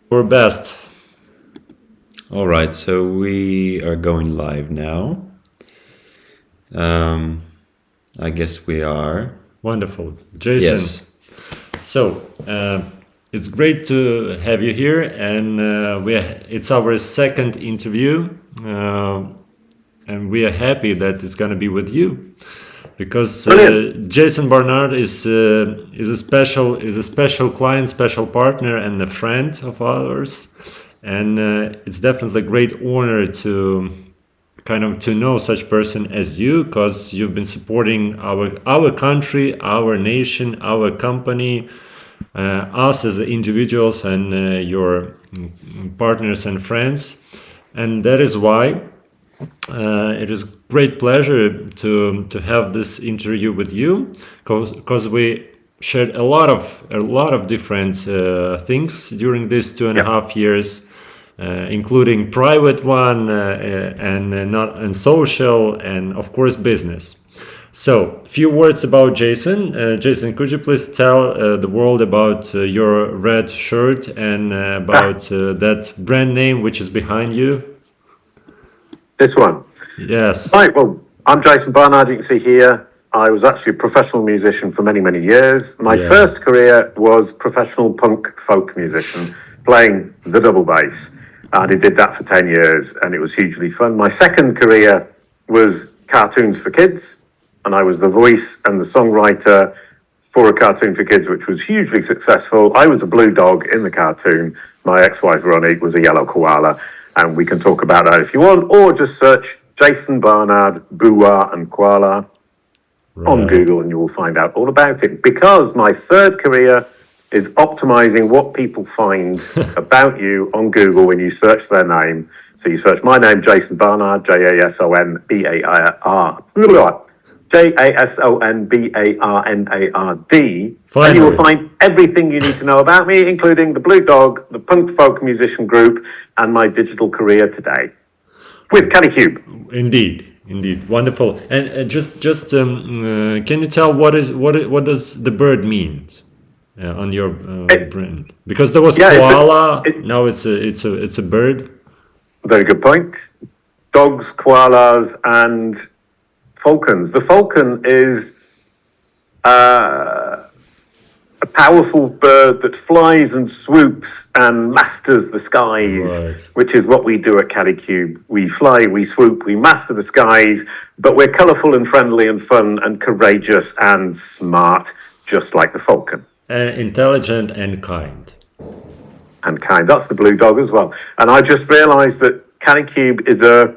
We're best. All right, so we are going live now. I guess we are. Wonderful. Jason. Yes. So, it's great to have you here, and it's our second interview, and we are happy that it's going to be with you, because Jason Barnard is a special client, special partner, and a friend of ours, and it's definitely a great honor to know such person as you, because you've been supporting our country, our nation, our company, us as individuals, and your partners and friends, and that is why it is great pleasure to have this interview with you, because we shared a lot of different things during these 2.5 years, including private one and social, and of course business. So, a few words about Jason. Jason, could you please tell the world about your red shirt and about that brand name which is behind you? This one? Yes. Right, well, I'm Jason Barnard, you can see here. I was actually a professional musician for many, many years. My first career was professional punk folk musician, playing the double bass. And I did that for 10 years, and it was hugely fun. My second career was cartoons for kids, and I was the voice and the songwriter for a cartoon for kids, which was hugely successful. I was a blue dog in the cartoon. My ex-wife, Veronique, was a yellow koala, and we can talk about that if you want, or just search Jason Barnard, Bua and Koala on Google, and you will find out all about it. Because my third career is optimizing what people find about you on Google when you search their name. So you search my name, Jason Barnard, Jasonbarnard, and you will find everything you need to know about me, including the Blue Dog, the punk folk musician group, and my digital career today with Kalicube. Indeed, wonderful. And just can you tell what does the bird mean on your brand? Because there was koala, now it's a bird. Very good point. Dogs, koalas, and falcons. The falcon is a powerful bird that flies and swoops and masters the skies, which is what we do at Kalicube. We fly, we swoop, we master the skies, but we're colourful and friendly and fun and courageous and smart, just like the falcon. Intelligent and kind. And kind. That's the blue dog as well. And I just realised that Kalicube is a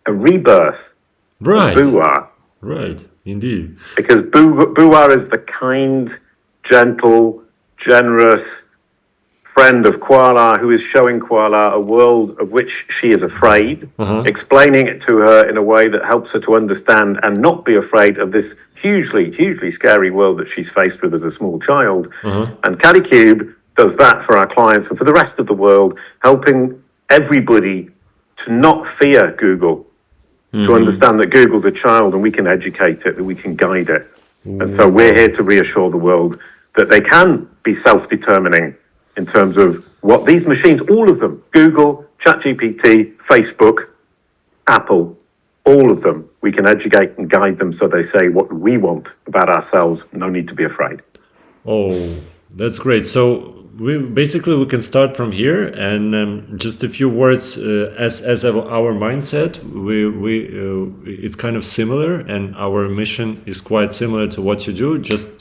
rebirth of Bua. Right, indeed. Because Bua is the kind, gentle, generous friend of Koala, who is showing Koala a world of which she is afraid, explaining it to her in a way that helps her to understand and not be afraid of this hugely, hugely scary world that she's faced with as a small child. And Kalicube does that for our clients and for the rest of the world, helping everybody to not fear Google, to understand that Google's a child and we can educate it, that we can guide it. And so we're here to reassure the world that they can be self-determining in terms of what these machines, all of them, Google, ChatGPT, Facebook, Apple, all of them, we can educate and guide them so they say what we want about ourselves. No need to be afraid. Oh, that's great. So we can start from here, and just a few words as our mindset. It's kind of similar, and our mission is quite similar to what you do. Just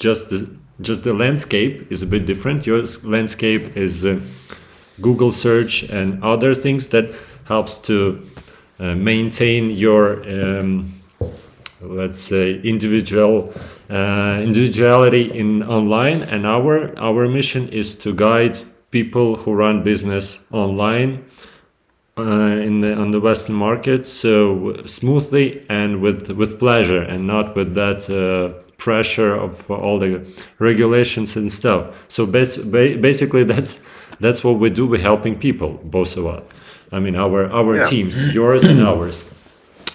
the landscape is a bit different. Your landscape is Google search and other things that helps to maintain your let's say individuality in online, and our mission is to guide people who run business online on the Western market, so smoothly and with pleasure, and not with that pressure of all the regulations and stuff. So basically that's what we do. We're helping people, both of us. I mean our teams, yours and ours.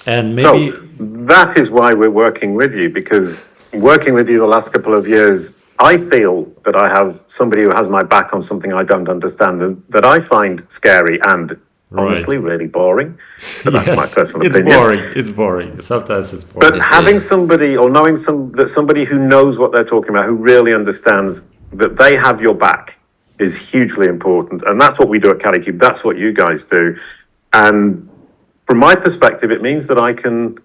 And maybe that is why we're working with you, because working with you the last couple of years, I feel that I have somebody who has my back on something I don't understand and that I find scary and honestly really boring. But that's my personal opinion. It's boring. Sometimes it's boring. But having somebody or knowing somebody who knows what they're talking about, who really understands that they have your back is hugely important. And that's what we do at CaliCube. That's what you guys do. And from my perspective, it means that I can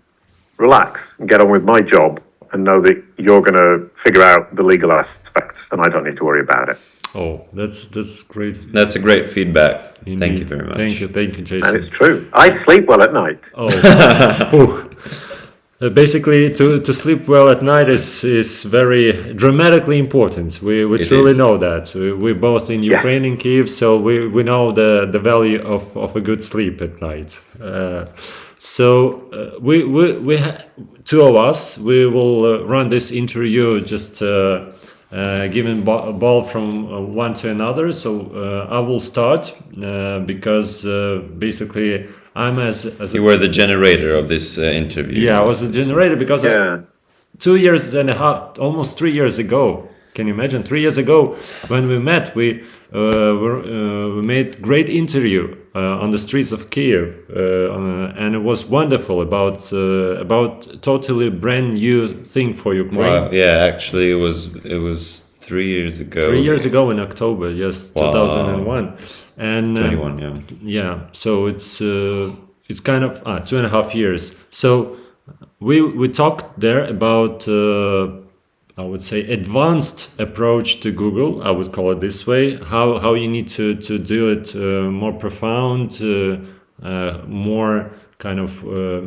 relax and get on with my job and know that you're going to figure out the legal aspects and I don't need to worry about it. Oh, that's great. That's a great feedback. Indeed. Thank you very much. Thank you, Jason. And it's true. I sleep well at night. Oh. Basically, to sleep well at night is very dramatically important. We truly know that. We're both in Ukraine, in Kyiv, so we know the value of a good sleep at night. So we two of us, we will run this interview just giving ball from one to another. So I will start because basically I'm as you were the generator of this interview. Yeah, I was a generator because 2 years and a half, almost 3 years ago. Can you imagine? 3 years ago, when we met, we made great interview on the streets of Kyiv, and it was wonderful about totally brand new thing for Ukraine. Wow. Yeah, actually, it was 3 years ago. 3 years ago in October, yes, 2001, and 21. Yeah. Yeah. So it's kind of 2.5 years. So we talked there about. I would say advanced approach to Google. I would call it this way. How you need to do it more profound, more kind of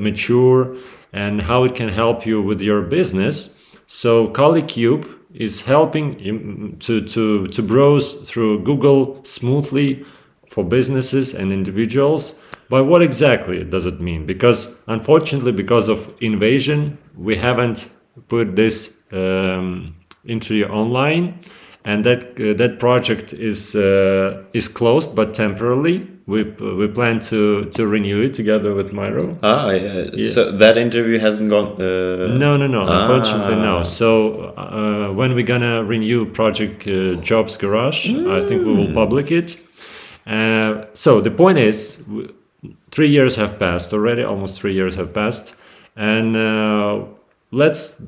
mature, and how it can help you with your business. So CaliCube is helping you to browse through Google smoothly for businesses and individuals. But what exactly does it mean? Because unfortunately, because of invasion, we haven't put this interview online, and that project is closed, but temporarily. We plan to renew it together with Myro. Yeah. So that interview hasn't gone. No. Unfortunately, no. So when we're gonna renew project Jobs Garage, I think we will publish it. So the point is, 3 years have passed already. Almost 3 years have passed, and let's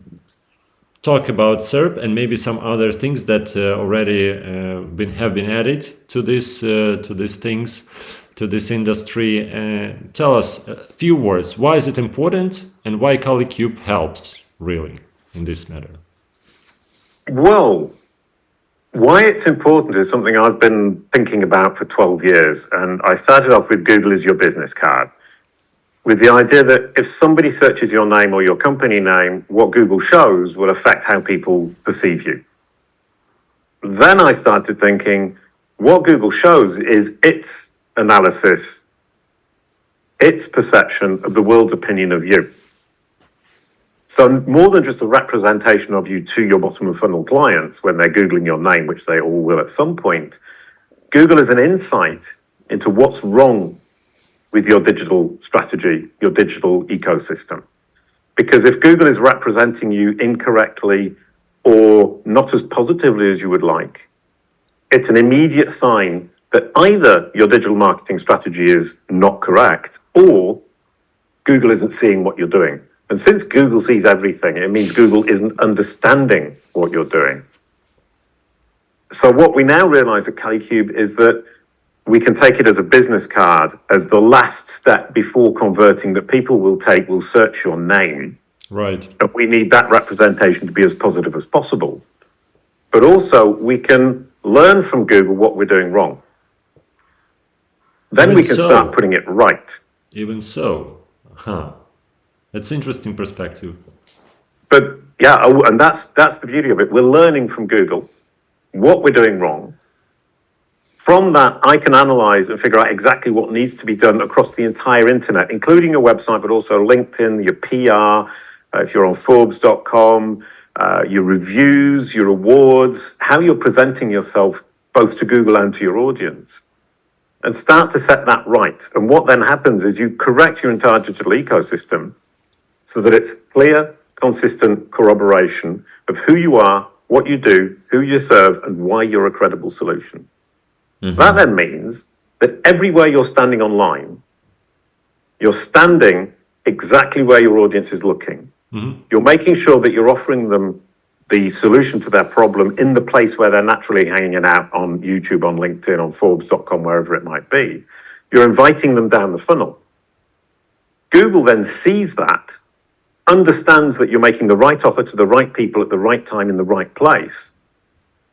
talk about SERP and maybe some other things that already have been added to these things, to this industry. Tell us a few words. Why is it important, and why CaliCube helps really in this matter? Well, why it's important is something I've been thinking about for 12 years, and I started off with Google as your business card, with the idea that if somebody searches your name or your company name, what Google shows will affect how people perceive you. Then I started thinking, what Google shows is its analysis, its perception of the world's opinion of you. So more than just a representation of you to your bottom of funnel clients when they're Googling your name, which they all will at some point, Google is an insight into what's wrong with your digital strategy, your digital ecosystem. Because if Google is representing you incorrectly or not as positively as you would like, it's an immediate sign that either your digital marketing strategy is not correct or Google isn't seeing what you're doing. And since Google sees everything, it means Google isn't understanding what you're doing. So what we now realize at CaliCube is that we can take it as a business card, as the last step before converting that people will search your name. Right. And we need that representation to be as positive as possible. But also, we can learn from Google what we're doing wrong. Then we can start putting it right. Even so. That's interesting perspective. But yeah, and that's the beauty of it. We're learning from Google what we're doing wrong. From that, I can analyze and figure out exactly what needs to be done across the entire internet, including your website, but also LinkedIn, your PR, if you're on Forbes.com, your reviews, your awards, how you're presenting yourself both to Google and to your audience, and start to set that right. And what then happens is you correct your entire digital ecosystem so that it's clear, consistent corroboration of who you are, what you do, who you serve, and why you're a credible solution. That then means that everywhere you're standing online, you're standing exactly where your audience is looking. You're making sure that you're offering them the solution to their problem in the place where they're naturally hanging out on YouTube, on LinkedIn, on Forbes.com, wherever it might be. You're inviting them down the funnel. Google then sees that, understands that you're making the right offer to the right people at the right time in the right place,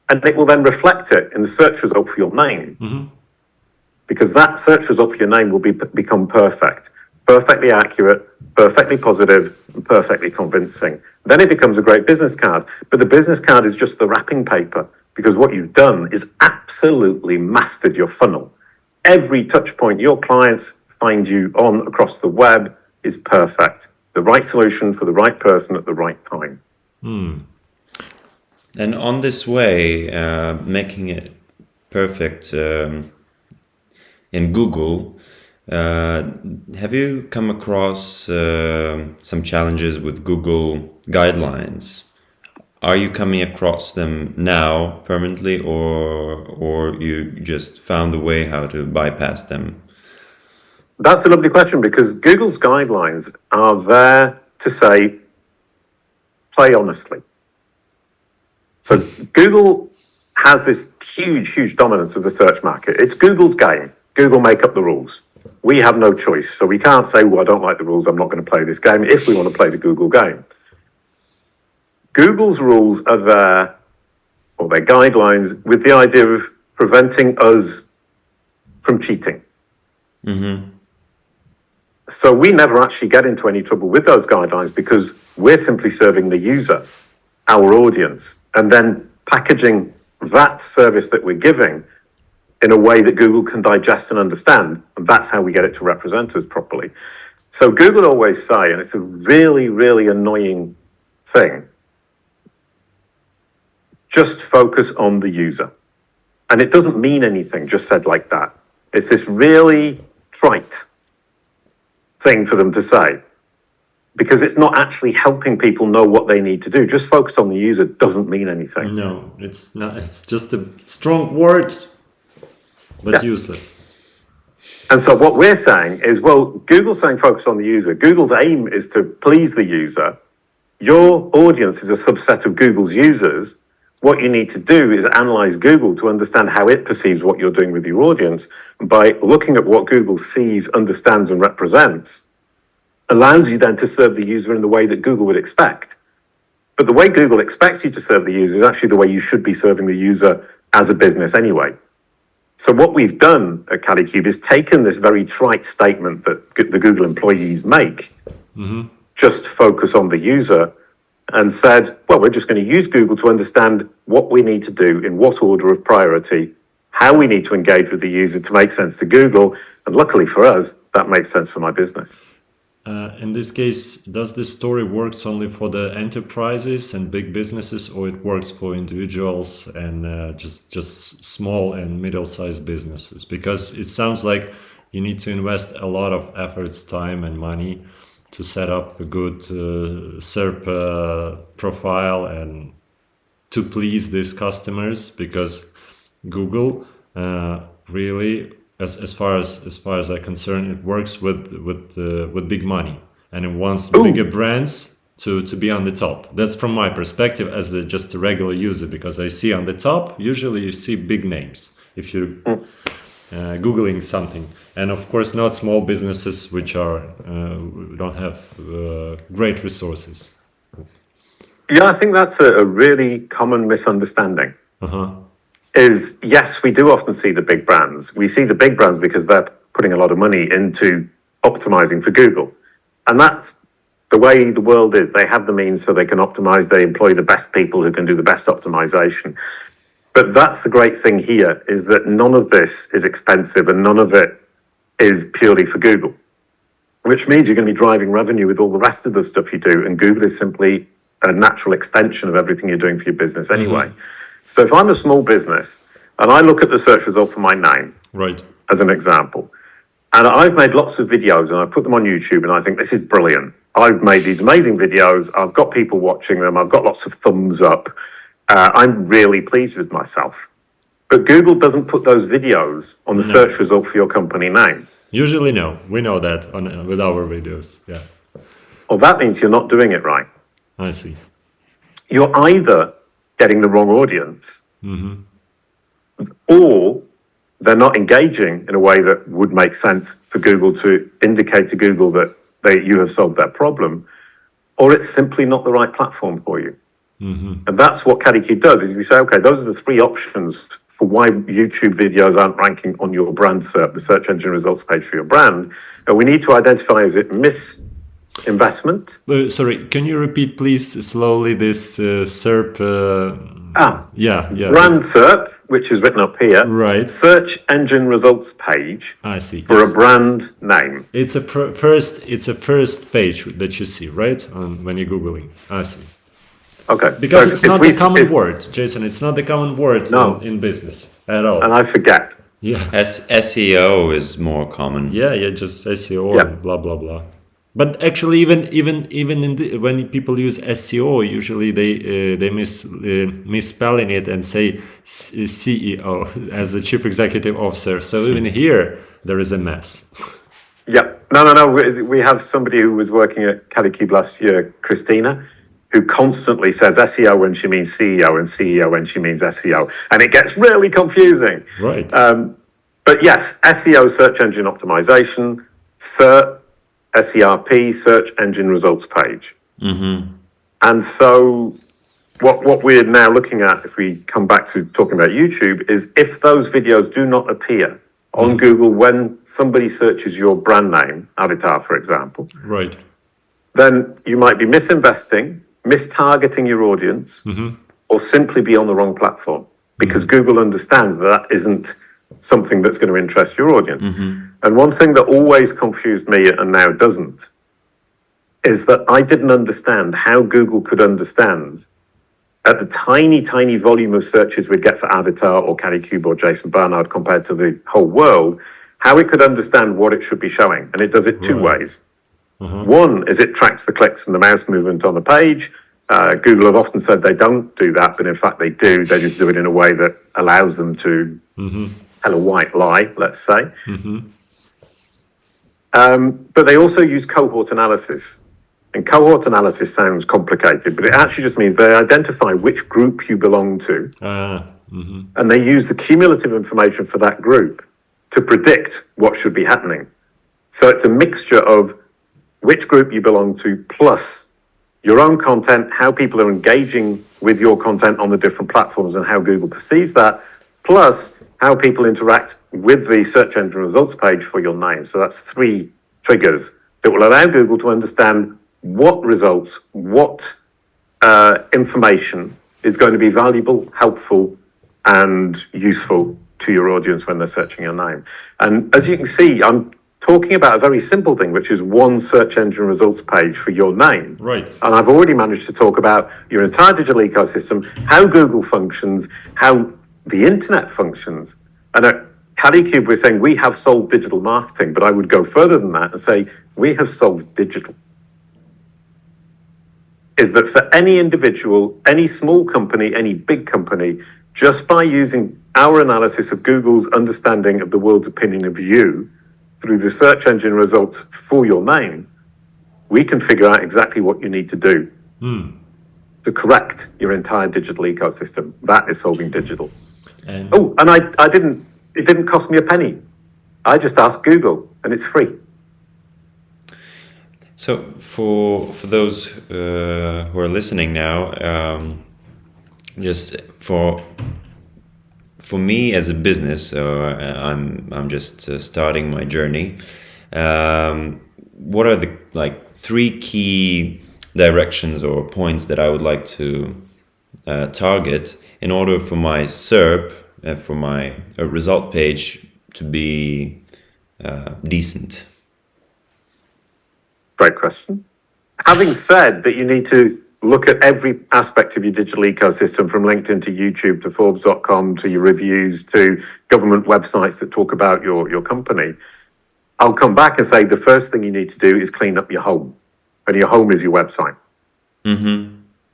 and it will then reflect it in the search result for your name. Because that search result for your name will become perfectly accurate, perfectly positive, and perfectly convincing. Then it becomes a great business card. But the business card is just the wrapping paper, because what you've done is absolutely mastered your funnel. Every touch point your clients find you on across the web is perfect. The right solution for the right person at the right time. And on this way, making it perfect in Google, have you come across some challenges with Google guidelines? Are you coming across them now permanently, or you just found a way how to bypass them? That's a lovely question, because Google's guidelines are there to say, play honestly. So Google has this huge dominance of the search market. It's Google's game. Google make up the rules. We have no choice. So we can't say, well, I don't like the rules, I'm not going to play this game, if we want to play the Google game. Google's rules are there, or their guidelines, with the idea of preventing us from cheating. So we never actually get into any trouble with those guidelines, because we're simply serving the user, our audience, and then packaging that service that we're giving in a way that Google can digest and understand. And that's how we get it to represent us properly. So Google always say, and it's a really annoying thing, just focus on the user. And it doesn't mean anything just said like that. It's this really trite thing for them to say, because it's not actually helping people know what they need to do. Just focus on the user doesn't mean anything. No, it's not. It's just a strong word, but useless. And so what we're saying is, well, Google's saying focus on the user. Google's aim is to please the user. Your audience is a subset of Google's users. What you need to do is analyze Google to understand how it perceives what you're doing with your audience. And by looking at what Google sees, understands, and represents, allows you then to serve the user in the way that Google would expect. But the way Google expects you to serve the user is actually the way you should be serving the user as a business anyway. So what we've done at Kalicube is taken this very trite statement that the Google employees make, just focus on the user, and said, well, we're just going to use Google to understand what we need to do, in what order of priority, how we need to engage with the user to make sense to Google. And luckily for us, that makes sense for my business. In this case, does this story works only for the enterprises and big businesses, or it works for individuals and just small and middle-sized businesses? Because it sounds like you need to invest a lot of efforts, time, and money to set up a good SERP profile and to please these customers, because Google really, as far as I'm concerned, it works with big money, and it wants bigger brands to be on the top. That's from my perspective as just a regular user, because I see on the top usually you see big names if you're Googling something, and of course not small businesses which are don't have great resources. Yeah, I think that's a really common misunderstanding. Is yes, we do often see the big brands. We see the big brands because they're putting a lot of money into optimizing for Google. And that's the way the world is. They have the means so they can optimize. They employ the best people who can do the best optimization. But that's the great thing here, is that none of this is expensive and none of it is purely for Google, which means you're going to be driving revenue with all the rest of the stuff you do. And Google is simply a natural extension of everything you're doing for your business anyway. So if I'm a small business and I look at the search result for my name, right, as an example, and I've made lots of videos and I put them on YouTube and I think this is brilliant. I've made these amazing videos. I've got people watching them. I've got lots of thumbs up. I'm really pleased with myself. But Google doesn't put those videos on the search result for your company name. Usually, no. We know that with our videos. Yeah. Well, that means you're not doing it right. I see. You're either getting the wrong audience, or they're not engaging in a way that would make sense for Google to indicate to Google that you have solved their problem, or it's simply not the right platform for you. And that's what CaddyCube does, is we say, okay, those are the three options for why YouTube videos aren't ranking on your brand SERP, the search engine results page for your brand. And we need to identify, is it misinvestment? Sorry, can you repeat, please, slowly this SERP? Yeah. Brand SERP, which is written up here. Right. Search engine results page. I see. For a brand name. It's a first page that you see, right? When you're Googling. I see. Okay. Because it's not the common word, Jason. It's not the common word in business at all. And I forget. Yeah. SEO is more common. Yeah, just SEO and blah blah blah. But actually, even when people use SEO, usually they misspelling it and say CEO as the chief executive officer. So even here there is a mess. Yeah. No. We have somebody who was working at CaddyCube last year, Christina, who constantly says SEO when she means CEO and CEO when she means SEO. And it gets really confusing. Right. But yes, SEO, search engine optimization, SERP, SERP, search engine results page. And so what we're now looking at, if we come back to talking about YouTube, is if those videos do not appear on Google when somebody searches your brand name, avatar, for example, right, then you might be misinvesting, mistargeting your audience, or simply be on the wrong platform, because Google understands that isn't something that's going to interest your audience. And one thing that always confused me and now doesn't is that I didn't understand how Google could understand at the tiny volume of searches we'd get for Avatar or CaddyCube or Jason Barnard compared to the whole world, how it could understand what it should be showing. And it does it two ways. One is it tracks the clicks and the mouse movement on the page. Google have often said they don't do that, but in fact they do. They just do it in a way that allows them to tell a white lie, let's say. But they also use cohort analysis. And cohort analysis sounds complicated, but it actually just means they identify which group you belong to. And they use the cumulative information for that group to predict what should be happening. So it's a mixture of which group you belong to, plus your own content, how people are engaging with your content on the different platforms and how Google perceives that, plus how people interact with the search engine results page for your name. So that's three triggers that will allow Google to understand what results, what information is going to be valuable, helpful, and useful to your audience when they're searching your name. And as you can see, I'm talking about a very simple thing, which is one search engine results page for your name. Right. And I've already managed to talk about your entire digital ecosystem, how Google functions, how the internet functions. And at CaddyCube, we're saying we have solved digital marketing, but I would go further than that and say we have solved digital. Is that for any individual, any small company, any big company, just by using our analysis of Google's understanding of the world's opinion of you through the search engine results for your name, we can figure out exactly what you need to do to correct your entire digital ecosystem. That is solving digital. And it didn't cost me a penny. I just asked Google and it's free. So for those who are listening now, just for me as a business, I'm just starting my journey. What are the three key directions or points that I would like to target in order for my SERP, for my result page to be decent? Great question. Having said that you need to look at every aspect of your digital ecosystem, from LinkedIn to YouTube to Forbes.com to your reviews to government websites that talk about your company, I'll come back and say the first thing you need to do is clean up your home. And your home is your website.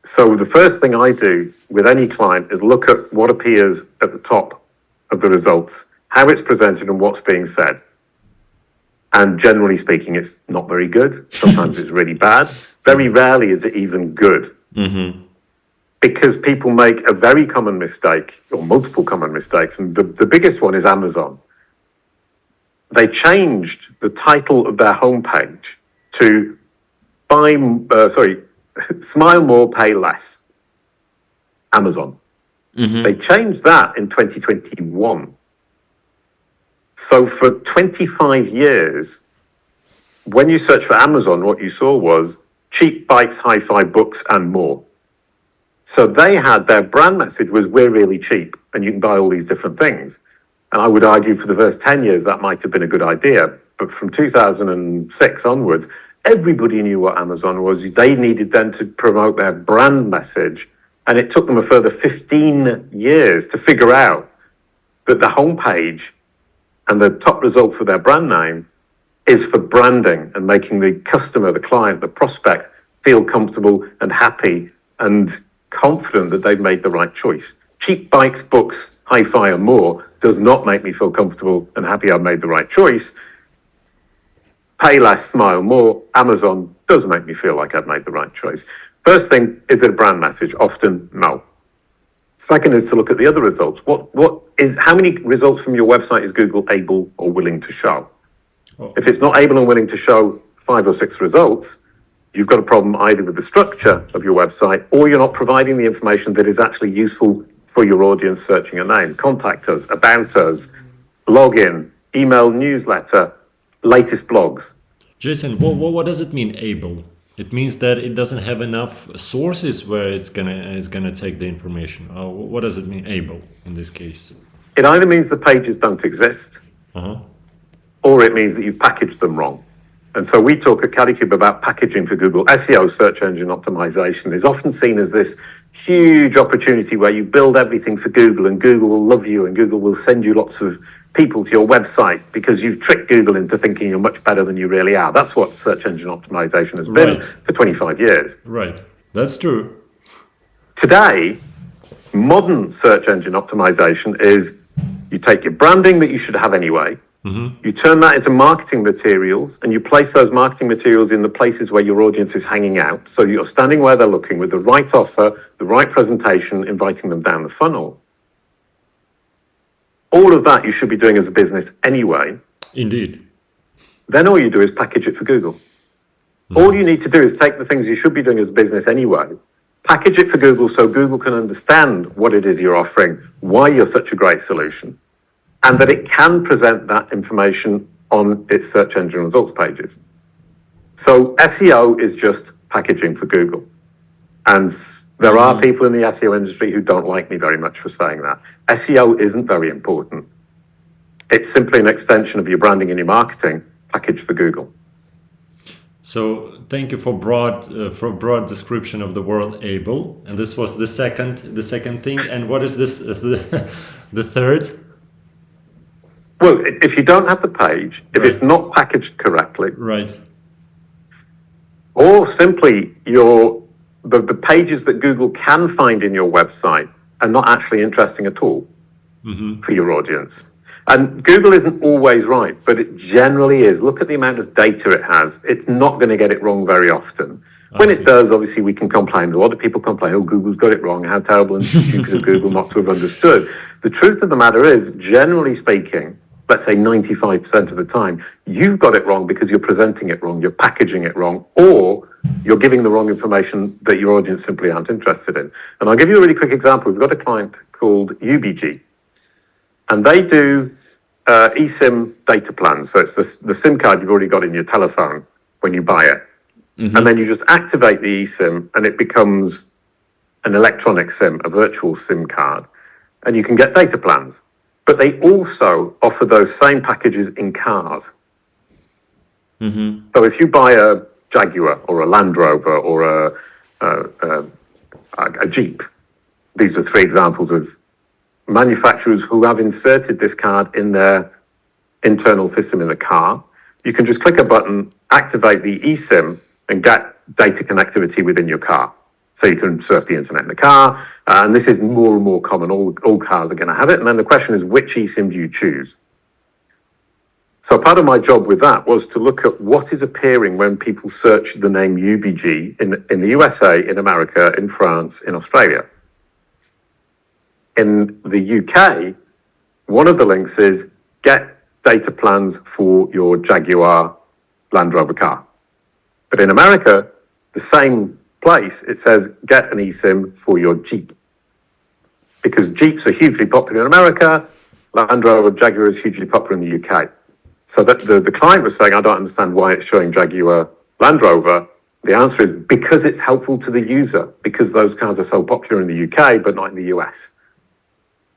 So the first thing I do with any client is look at what appears at the top of the results, how it's presented and what's being said. And generally speaking, it's not very good. Sometimes it's really bad. Very rarely is it even good. Because people make a very common mistake, or multiple common mistakes. And the biggest one is Amazon. They changed the title of their homepage to Smile More, Pay Less. Amazon. They changed that in 2021. So for 25 years, when you search for Amazon, what you saw was cheap bikes, hi-fi, books, and more. So they had their brand message was, we're really cheap and you can buy all these different things. And I would argue for the first 10 years, that might have been a good idea. But from 2006 onwards, everybody knew what Amazon was. They needed then to promote their brand message. And it took them a further 15 years to figure out that the homepage and the top result for their brand name is for branding and making the customer, the client, the prospect feel comfortable and happy and confident that they've made the right choice. Cheap bikes, books, hi-fi and more does not make me feel comfortable and happy I've made the right choice. Pay less, smile more. Amazon does make me feel like I've made the right choice. First thing, is it a brand message? Often, no. Second is to look at the other results. How many results from your website is Google able or willing to show? Oh. If it's not able and willing to show 5 or 6 results, you've got a problem either with the structure of your website or you're not providing the information that is actually useful for your audience searching a name. Contact us, about us, login, email, newsletter, latest blogs. Jason, what does it mean, able? It means that it doesn't have enough sources where it's gonna take the information. What does it mean, able, in this case? It either means the pages don't exist, or it means that you've packaged them wrong. And so we talk at Calicube about packaging for Google. SEO, search engine optimization, is often seen as this huge opportunity where you build everything for Google and Google will love you and Google will send you lots of people to your website because you've tricked Google into thinking you're much better than you really are. That's what search engine optimization has been for 25 years. Right, that's true. Today, modern search engine optimization is you take your branding that you should have anyway, you turn that into marketing materials and you place those marketing materials in the places where your audience is hanging out. So you're standing where they're looking with the right offer, the right presentation, inviting them down the funnel. All of that you should be doing as a business anyway. Indeed. Then all you do is package it for Google. All you need to do is take the things you should be doing as a business anyway, package it for Google so Google can understand what it is you're offering, why you're such a great solution, and that it can present that information on its search engine results pages. So SEO is just packaging for Google. And there are people in the SEO industry who don't like me very much for saying that. SEO isn't very important. It's simply an extension of your branding and your marketing packaged for Google. So thank you for broad description of the word able. And this was the second thing. And what is this the third? Well, if you don't have the page, if it's not packaged correctly, or simply the pages that Google can find in your website are not actually interesting at all for your audience. And Google isn't always right, but it generally is. Look at the amount of data it has. It's not going to get it wrong very often. When it does, obviously, we can complain. A lot of people complain, oh, Google's got it wrong. How terrible and stupid of Google not to have understood. The truth of the matter is, generally speaking, let's say 95% of the time, you've got it wrong because you're presenting it wrong, you're packaging it wrong, or you're giving the wrong information that your audience simply aren't interested in. And I'll give you a really quick example. We've got a client called UBG, and they do eSIM data plans. So it's the SIM card you've already got in your telephone when you buy it. And then you just activate the eSIM and it becomes an electronic SIM, a virtual SIM card, and you can get data plans. But they also offer those same packages in cars. So if you buy a Jaguar or a Land Rover or a Jeep, these are 3 examples of manufacturers who have inserted this card in their internal system in the car. You can just click a button, activate the eSIM, and get data connectivity within your car. So you can surf the internet in the car, and this is more and more common. All cars are going to have it. And then the question is, which eSIM do you choose? So part of my job with that was to look at what is appearing when people search the name UBG in the USA, in America, in France, in Australia. In the UK, one of the links is get data plans for your Jaguar Land Rover car. But in America, the same place, it says get an eSIM for your Jeep. Because Jeeps are hugely popular in America, Land Rover, Jaguar is hugely popular in the UK. So that the client was saying, I don't understand why it's showing Jaguar Land Rover. The answer is because it's helpful to the user, because those cars are so popular in the UK, but not in the US.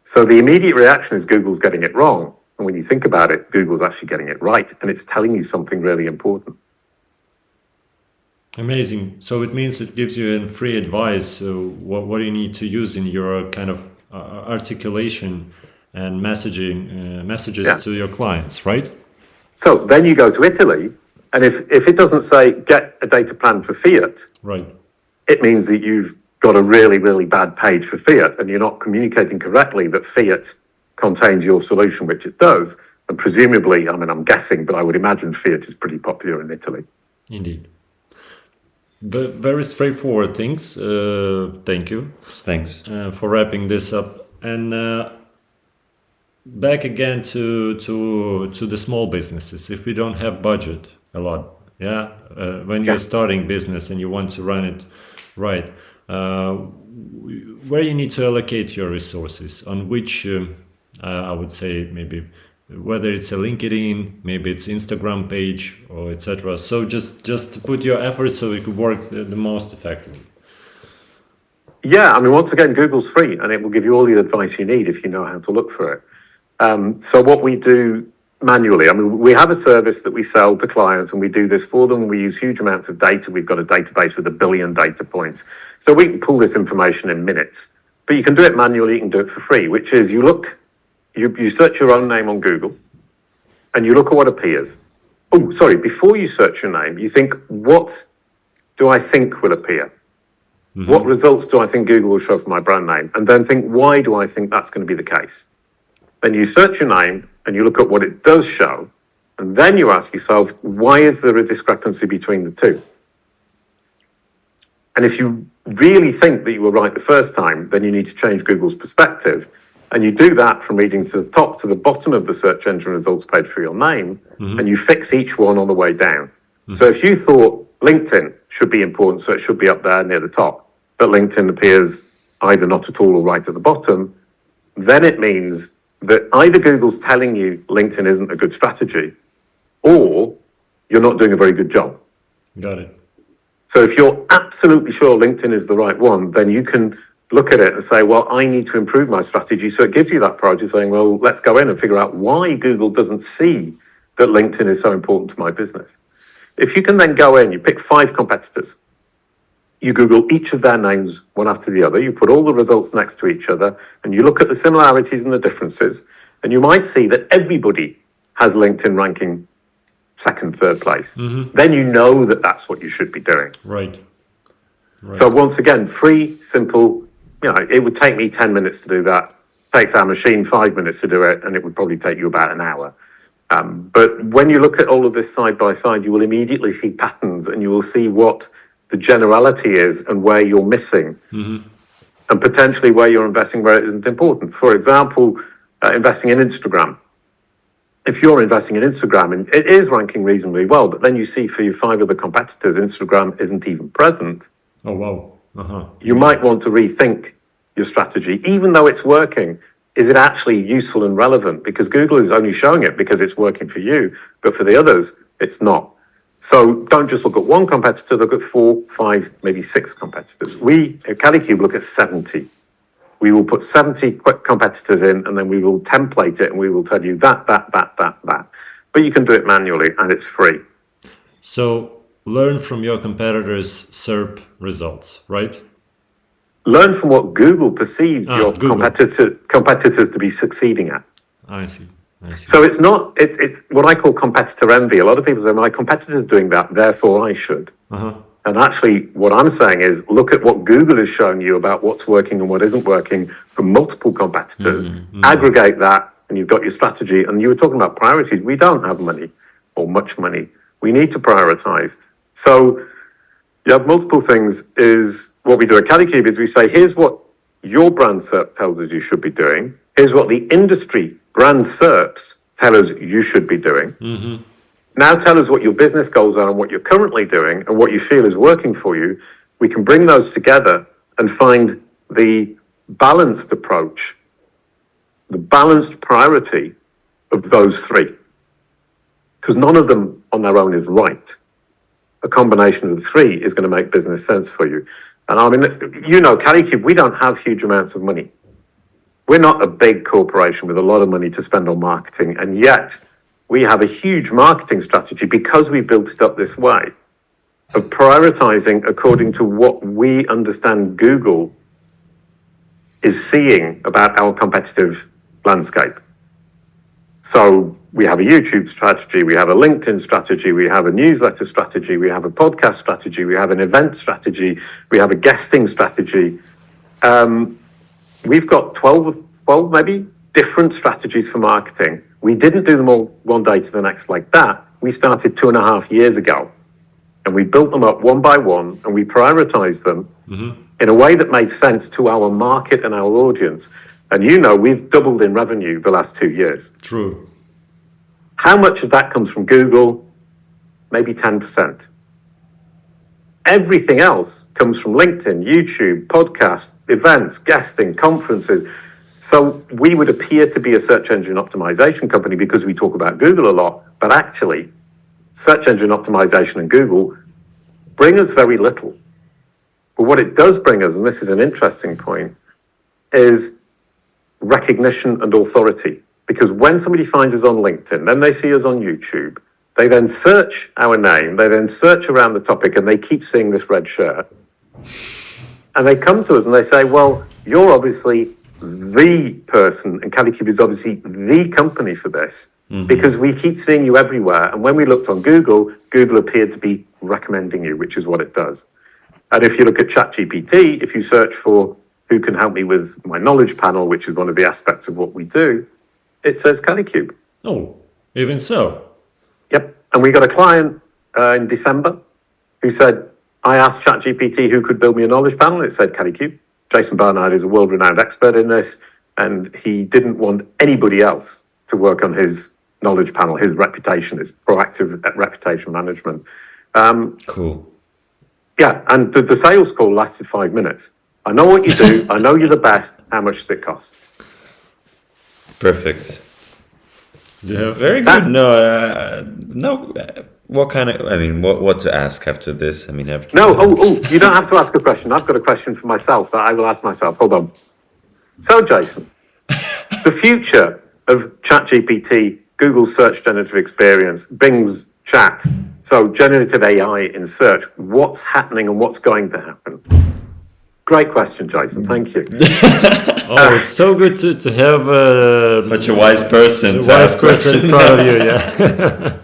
So the immediate reaction is Google's getting it wrong. And when you think about it, Google's actually getting it right. And it's telling you something really important. Amazing. So it means it gives you free advice. So what do you need to use in your kind of articulation and messages to your clients, right? So then you go to Italy, and if it doesn't say get a data plan for Fiat, right, it means that you've got a really, really bad page for Fiat, and you're not communicating correctly that Fiat contains your solution, which it does. And presumably, I mean, I'm guessing, but I would imagine Fiat is pretty popular in Italy. Indeed. But very straightforward things. Thank you. Thanks for wrapping this up. And back again to the small businesses. If we don't have budget a lot, when you're starting business and you want to run it right, where you need to allocate your resources, on which I would say maybe whether it's a LinkedIn, maybe it's Instagram page or etc. So just to put your efforts so it could work the most effectively. Yeah, I mean, once again, Google's free and it will give you all the advice you need if you know how to look for it. So what we do manually, I mean, we have a service that we sell to clients and we do this for them. We use huge amounts of data. We've got a database with 1 billion data points. So we can pull this information in minutes, but you can do it manually, you can do it for free, which is you search your own name on Google and you look at what appears. Oh, sorry, before you search your name, you think, what do I think will appear? Mm-hmm. What results do I think Google will show for my brand name? And then think, why do I think that's going to be the case? Then you search your name and you look at what it does show. And then you ask yourself, why is there a discrepancy between the two? And if you really think that you were right the first time, then you need to change Google's perspective. And you do that from reading to the top to the bottom of the search engine results page for your name, and you fix each one on the way down. So if you thought LinkedIn should be important, so it should be up there near the top, but LinkedIn appears either not at all or right at the bottom, then it means that either Google's telling you LinkedIn isn't a good strategy, or you're not doing a very good job. Got it. So if you're absolutely sure LinkedIn is the right one, then you can look at it and say, well, I need to improve my strategy. So it gives you that priority saying, well, let's go in and figure out why Google doesn't see that LinkedIn is so important to my business. If you can then go in, you pick 5 competitors, you Google each of their names one after the other, you put all the results next to each other, and you look at the similarities and the differences, and you might see that everybody has LinkedIn ranking 2nd, 3rd place. Then you know that that's what you should be doing. Right. So once again, free, simple, it would take me 10 minutes to do that. Takes our machine 5 minutes to do it, and it would probably take you about an hour. But when you look at all of this side by side, you will immediately see patterns and you will see what the generality is and where you're missing, and potentially where you're investing where it isn't important. For example, investing in Instagram. If you're investing in Instagram, and it is ranking reasonably well, but then you see for your 5 other competitors, Instagram isn't even present. Oh, wow. You might want to rethink your strategy, even though it's working. Is it actually useful and relevant? Because Google is only showing it because it's working for you, but for the others, it's not. So don't just look at one competitor, look at 4, 5, maybe 6 competitors. We at Calicube look at 70. We will put 70 competitors in, and then we will template it, and we will tell you that. But you can do it manually, and it's free. So learn from your competitors' SERP results, right? Learn from what Google perceives your competitors to be succeeding at. I see. So it's what I call competitor envy. A lot of people say, my competitor's doing that, therefore I should. And actually, what I'm saying is look at what Google has shown you about what's working and what isn't working from multiple competitors, aggregate that, and you've got your strategy. And you were talking about priorities. We don't have money or much money. We need to prioritize. So you have multiple things. Is what we do at CaliCube is we say, here's what your brand SERP tells us you should be doing. Here's what the industry brand SERPs tell us you should be doing. Now tell us what your business goals are and what you're currently doing and what you feel is working for you. We can bring those together and find the balanced approach, the balanced priority of those three. Because none of them on their own is right. A combination of the three is going to make business sense for you. And I mean, you know, CaliCube, we don't have huge amounts of money. We're not a big corporation with a lot of money to spend on marketing, and yet we have a huge marketing strategy because we built it up this way of prioritizing according to what we understand Google is seeing about our competitive landscape. So we have a YouTube strategy, we have a LinkedIn strategy, we have a newsletter strategy, we have a podcast strategy, we have an event strategy, we have a guesting strategy. We've got 12 maybe different strategies for marketing. We didn't do them all one day to the next like that. We started 2.5 years ago, and we built them up one by one, and we prioritized them in a way that made sense to our market and our audience. And you know, we've doubled in revenue the last 2 years. True. How much of that comes from Google? Maybe 10%. Everything else comes from LinkedIn, YouTube, podcasts, events, guesting, conferences. So we would appear to be a search engine optimization company because we talk about Google a lot, but actually search engine optimization and Google bring us very little. But what it does bring us, and this is an interesting point, is recognition and authority. Because when somebody finds us on LinkedIn, then they see us on YouTube, they then search our name, they then search around the topic, and they keep seeing this red shirt. And they come to us and they say, well, you're obviously the person, and CaliCube is obviously the company for this, because we keep seeing you everywhere. And when we looked on Google, Google appeared to be recommending you, which is what it does. And if you look at ChatGPT, if you search for who can help me with my knowledge panel, which is one of the aspects of what we do, it says CaliCube. Oh, even so. Yep. And we got a client in December who said, I asked ChatGPT who could build me a knowledge panel. It said CaliCube. Jason BARNARD is a world-renowned expert in this, and he didn't want anybody else to work on his knowledge panel, his reputation, his proactive reputation management. Cool. Yeah, and the sales call lasted 5 minutes. I know what you do. I know you're the best. How much does it cost? Perfect. Yeah. Very good. No. What kind of? I mean, what to ask after this? I mean, No. Oh, you don't have to ask a question. I've got a question for myself that I will ask myself. Hold on. So, Jason, the future of ChatGPT, Google's search generative experience, Bing's chat, so generative AI in search. What's happening and what's going to happen? Great question, Jason. Thank you. Oh, it's so good to have such a wise person to wise ask person in questions. front of you. Yeah.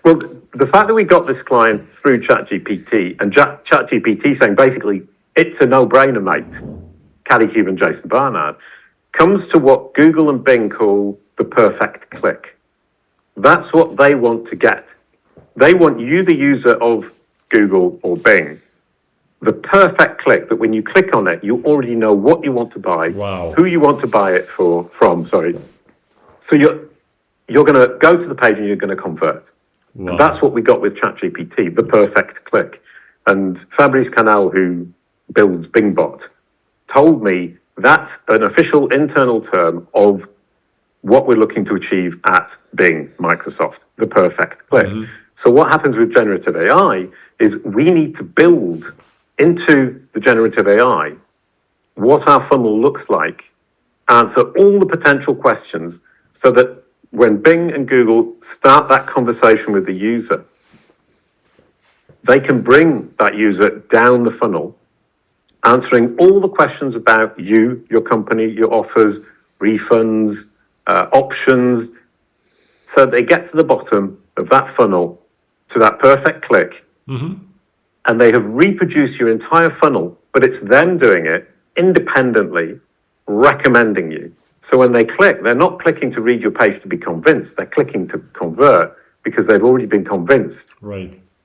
Well, the fact that we got this client through ChatGPT and ChatGPT saying basically it's a no-brainer, mate, CaliCube and Jason BARNARD, comes to what Google and Bing call the perfect click. That's what they want to get. They want you, the user of Google or Bing, the perfect click that when you click on it, you already know what you want to buy, Wow. who you want to buy it from. So you're going to go to the page and you're going to convert. Wow. And that's what we got with ChatGPT, the perfect click. And Fabrice Canal, who builds BingBot, told me that's an official internal term of what we're looking to achieve at Bing, Microsoft, the perfect click. So what happens with generative AI is we need to build into the generative AI what our funnel looks like, answer all the potential questions so that when Bing and Google start that conversation with the user, they can bring that user down the funnel, answering all the questions about you, your company, your offers, refunds, options, so they get to the bottom of that funnel to that perfect click. and they have reproduced your entire funnel, but it's them doing it independently, recommending you. So when they click, they're not clicking to read your page to be convinced, they're clicking to convert because they've already been convinced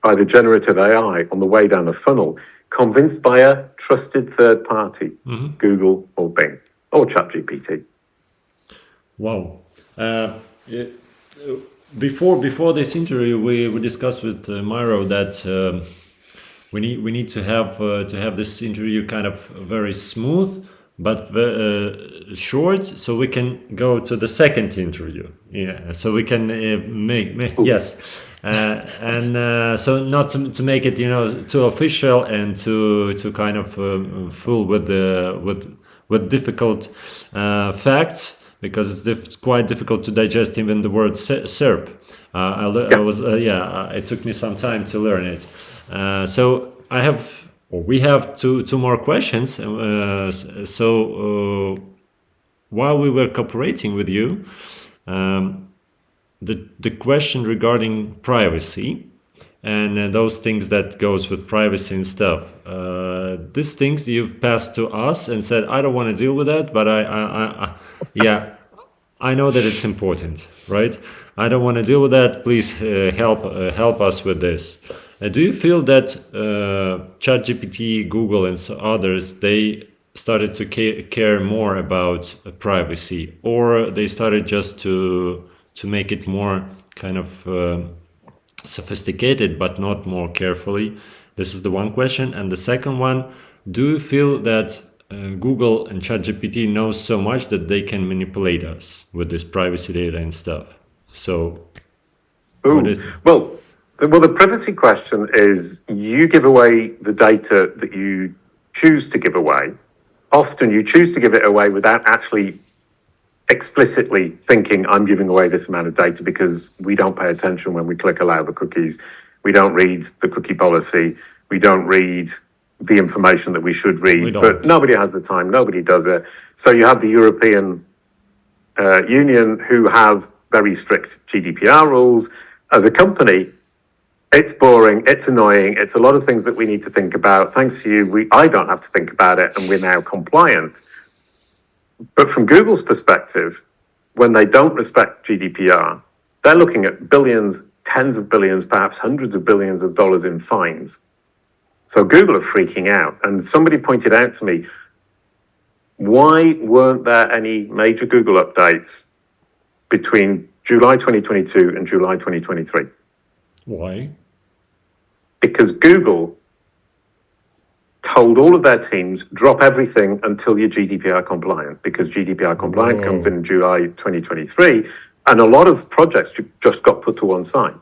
by the generative AI on the way down the funnel, convinced by a trusted third party, Google or Bing or ChatGPT. Wow. Before this interview, we discussed with Myro that we need to have this interview kind of very smooth but short, so we can go to the second interview. Yeah, so we can make yes, and so not to make it too official and to kind of full with difficult facts, because it's quite difficult to digest even the word SERP. It took me some time to learn it. So we have two more questions. While we were cooperating with you, the question regarding privacy and those things that goes with privacy and stuff, these things you passed to us and said, I don't want to deal with that, but I know that it's important, right? I don't want to deal with that. Please help us with this. Do you feel that ChatGPT, Google, and so others, they started to care more about privacy, or they started just to make it more kind of sophisticated, but not more carefully? This is the one question. And the second one, do you feel that Google and ChatGPT knows so much that they can manipulate us with this privacy data and stuff? So, what is it? Well, the privacy question is, you give away the data that you choose to give away. Often you choose to give it away without actually explicitly thinking, I'm giving away this amount of data, because we don't pay attention when we click allow the cookies. We don't read the cookie policy. We don't read the information that we should read. But nobody has the time. Nobody does it. So you have the European Union, who have very strict GDPR rules. As a company, it's boring, it's annoying, it's a lot of things that we need to think about. Thanks to you, I don't have to think about it, and we're now compliant. But from Google's perspective, when they don't respect GDPR, they're looking at billions, tens of billions, perhaps hundreds of billions of dollars in fines. So Google are freaking out. And somebody pointed out to me, why weren't there any major Google updates between July 2022 and July 2023? Why? Because Google told all of their teams, drop everything until you're GDPR compliant, because GDPR compliant comes in July 2023, and a lot of projects just got put to one side.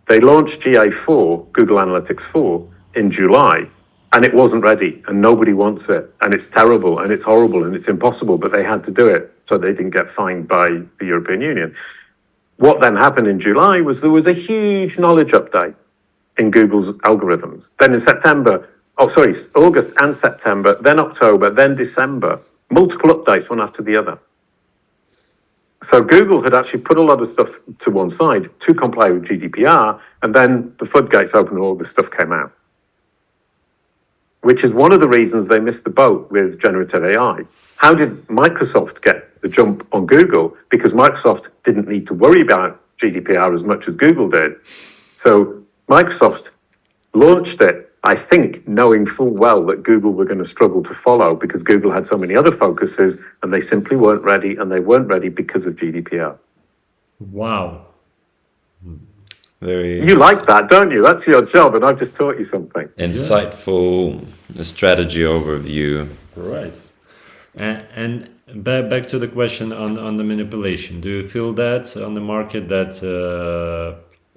They launched GA4, Google Analytics 4, in July, and it wasn't ready, and nobody wants it, and it's terrible, and it's horrible, and it's impossible, but they had to do it, so they didn't get fined by the European Union. What then happened in July was there was a huge knowledge update in Google's algorithms. Then in August and September, then October, then December, multiple updates one after the other. So Google had actually put a lot of stuff to one side to comply with GDPR, and then the floodgates opened and all this stuff came out, which is one of the reasons they missed the boat with generative AI. How did Microsoft get the jump on Google? Because Microsoft didn't need to worry about GDPR as much as Google did. So Microsoft launched it, I think, knowing full well that Google were going to struggle to follow, because Google had so many other focuses, and they simply weren't ready, and they weren't ready because of GDPR. Wow. You like that, don't you? That's your job, and I've just taught you something. Insightful strategy overview. Right. And back to the question on the manipulation. Do you feel that on the market that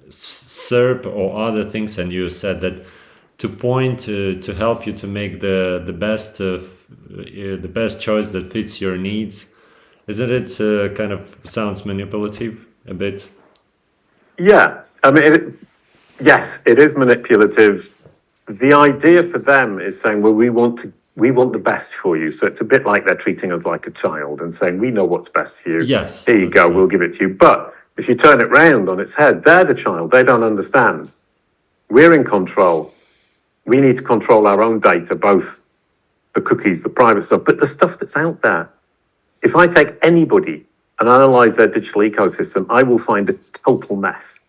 SERP or other things, and you said that to point to help you to make the best choice that fits your needs, isn't it kind of sounds manipulative a bit? Yeah, I mean, yes, it is manipulative. The idea for them is saying, well, we want the best for you. So it's a bit like they're treating us like a child and saying, we know what's best for you. Yes. Here you go, we'll give it to you. But if you turn it round on its head, they're the child. They don't understand. We're in control. we need to control our own data, both the cookies, the private stuff, but the stuff that's out there. If I take anybody and analyze their digital ecosystem, I will find a total mess.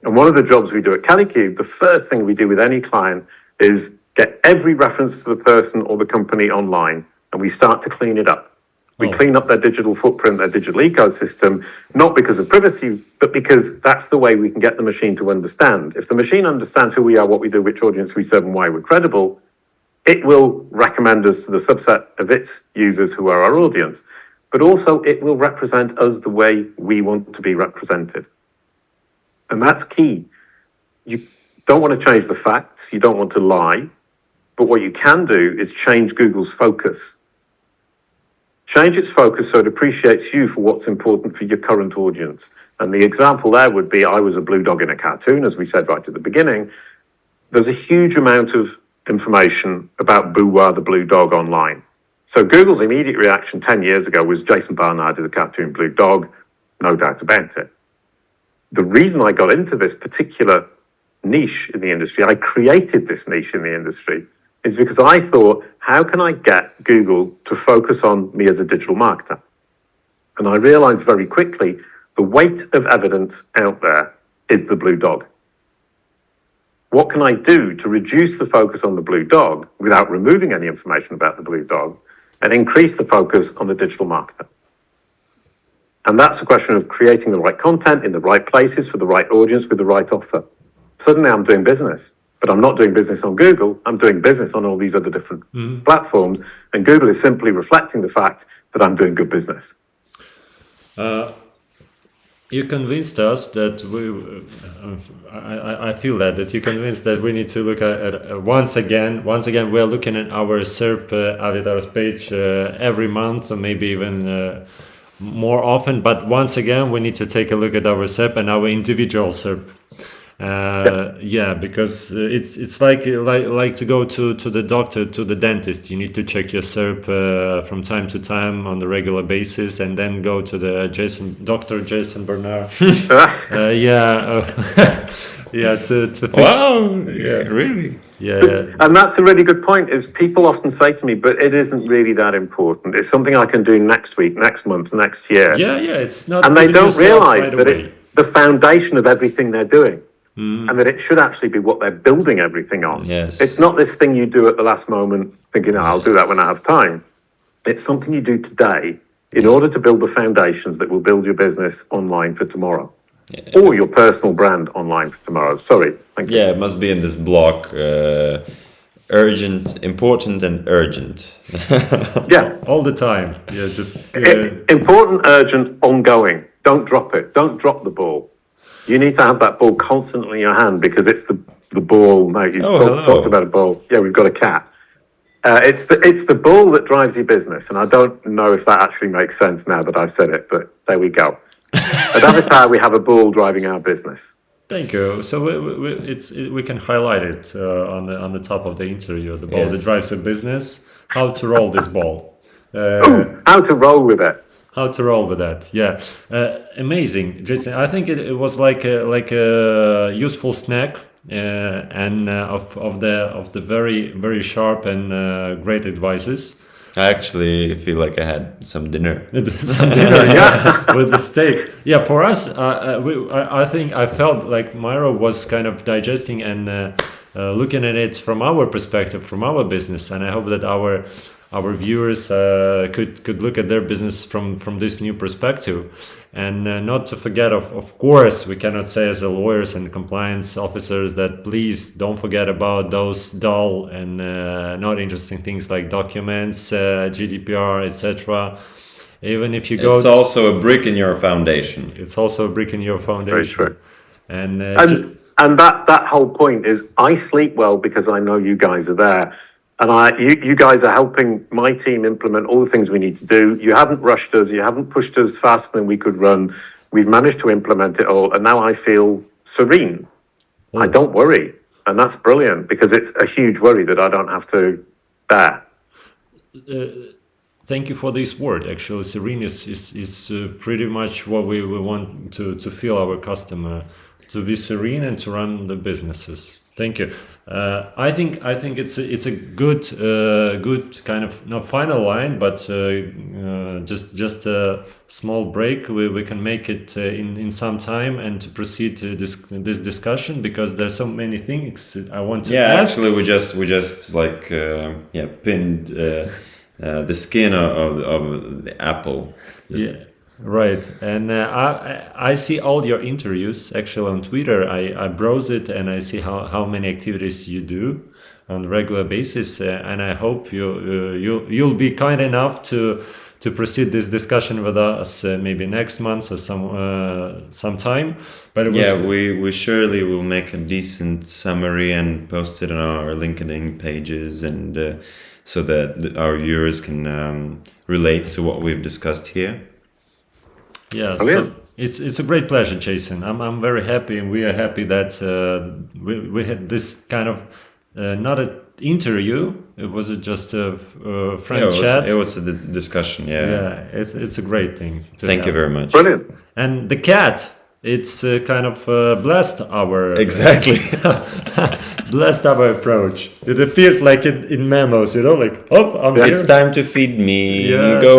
And one of the jobs we do at Calicube, the first thing we do with any client is get every reference to the person or the company online, and we start to clean it up. We clean up their digital footprint, their digital ecosystem, not because of privacy, but because that's the way we can get the machine to understand. If the machine understands who we are, what we do, which audience we serve, and why we're credible, it will recommend us to the subset of its users who are our audience. But also it will represent us the way we want to be represented. And that's key. You don't want to change the facts, you don't want to lie, but what you can do is change Google's focus. Change its focus so it appreciates you for what's important for your current audience. And the example there would be, I was a blue dog in a cartoon, as we said right at the beginning. There's a huge amount of information about Boo-Wah the blue dog online. So Google's immediate reaction 10 years ago was Jason Barnard is a cartoon blue dog, no doubt about it. The reason I got into this particular niche in the industry, I created this niche in the industry, is because I thought, how can I get Google to focus on me as a digital marketer? And I realized very quickly, the weight of evidence out there is the blue dog. What can I do to reduce the focus on the blue dog without removing any information about the blue dog and increase the focus on the digital marketer? And that's a question of creating the right content in the right places for the right audience with the right offer. Suddenly I'm doing business, but I'm not doing business on Google. I'm doing business on all these other different platforms. And Google is simply reflecting the fact that I'm doing good business. You convinced us that I feel that you convinced that we need to look at once again, we're looking at our SERP avatars page every month, or maybe even more often, but once again, we need to take a look at our SERP and our individual SERP. Because it's like to go to the doctor, to the dentist. You need to check your SERP from time to time on a regular basis, and then go to the Dr. Jason BARNARD. To fix. Wow, really? Yeah. And that's a really good point, is people often say to me, but it isn't really that important. It's something I can do next week, next month, next year. It's not. And they don't realize right that away. it's the foundation of everything they're doing. And that it should actually be what they're building everything on. Yes. It's not this thing you do at the last moment thinking, I'll do that when I have time. It's something you do today in order to build the foundations that will build your business online for tomorrow. Or your personal brand online for tomorrow. Sorry. Thank you. Yeah, it must be in this block. Urgent, important, and urgent. All the time. Important, urgent, ongoing. Don't drop it. Don't drop the ball. You need to have that ball constantly in your hand, because it's the ball. No, you've talked about a ball. Yeah, we've got a cat. It's the ball that drives your business. And I don't know if that actually makes sense now that I've said it, but there we go. At Avatar, we have a ball driving our business. Thank you. So we can highlight it on the top of the interview, the ball that drives your business. How to roll this ball. How to roll with it. How to roll with that? Yeah, amazing, Jason. I think it was like a useful snack, and of the very, very sharp and great advices. I actually feel like I had some dinner. Some dinner, with the steak. Yeah, for us, I think I felt like Myro was kind of digesting and looking at it from our perspective, from our business, and I hope that our viewers could look at their business from this new perspective. And not to forget, of course, we cannot say as a lawyers and compliance officers that please don't forget about those dull and not interesting things like documents, GDPR, etc. Even if you go, it's also a brick in your foundation. It's also a brick in your foundation. Very true. And that whole point is, I sleep well because I know you guys are there. And you guys are helping my team implement all the things we need to do. You haven't rushed us. You haven't pushed us faster than we could run. We've managed to implement it all. And now I feel serene. I don't worry. And that's brilliant, because it's a huge worry that I don't have to bear. Thank you for this word. Actually, serene is pretty much what we want to feel our customer, to be serene and to run the businesses. Thank you. I think it's a good kind of not final line, but just a small break. We can make it in some time and to proceed to this discussion, because there's so many things I want to ask. Actually, we just like pinned the skin of the apple. Yeah, right. And I see all your interviews actually on Twitter. I browse it and I see how many activities you do on a regular basis. And I hope you'll be kind enough to proceed this discussion with us maybe next month or sometime. But it was, we surely will make a decent summary and post it on our LinkedIn pages, and so that our viewers can relate to what we've discussed here. yeah. Brilliant. So it's a great pleasure, Jason. I'm very happy, and we are happy that we had this kind of not an interview. It was just a friend chat. It was a discussion. Yeah, it's a great thing. Thank you very much. Brilliant. And the cat, it's kind of blessed our Exactly. blessed our approach. It appeared like in memos, like, oh, I'm It's here. time to feed me. Yes. Go.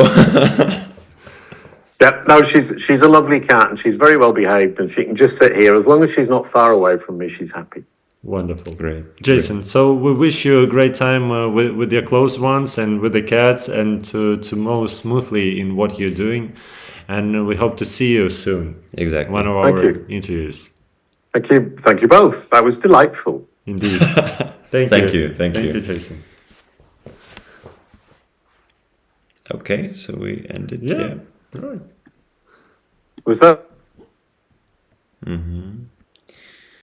Yeah, no, she's a lovely cat, and she's very well behaved, and she can just sit here as long as she's not far away from me. She's happy. Wonderful. Great. Jason, so we wish you a great time with your close ones and with the cats, and to move smoothly in what you're doing. And we hope to see you soon. Exactly. One of Thank our you. interviews. Thank you both. That was delightful. Indeed. Thank Thank you. you, thank you. Jason. Okay, so we ended. Yeah. Right. Was that? Mhm.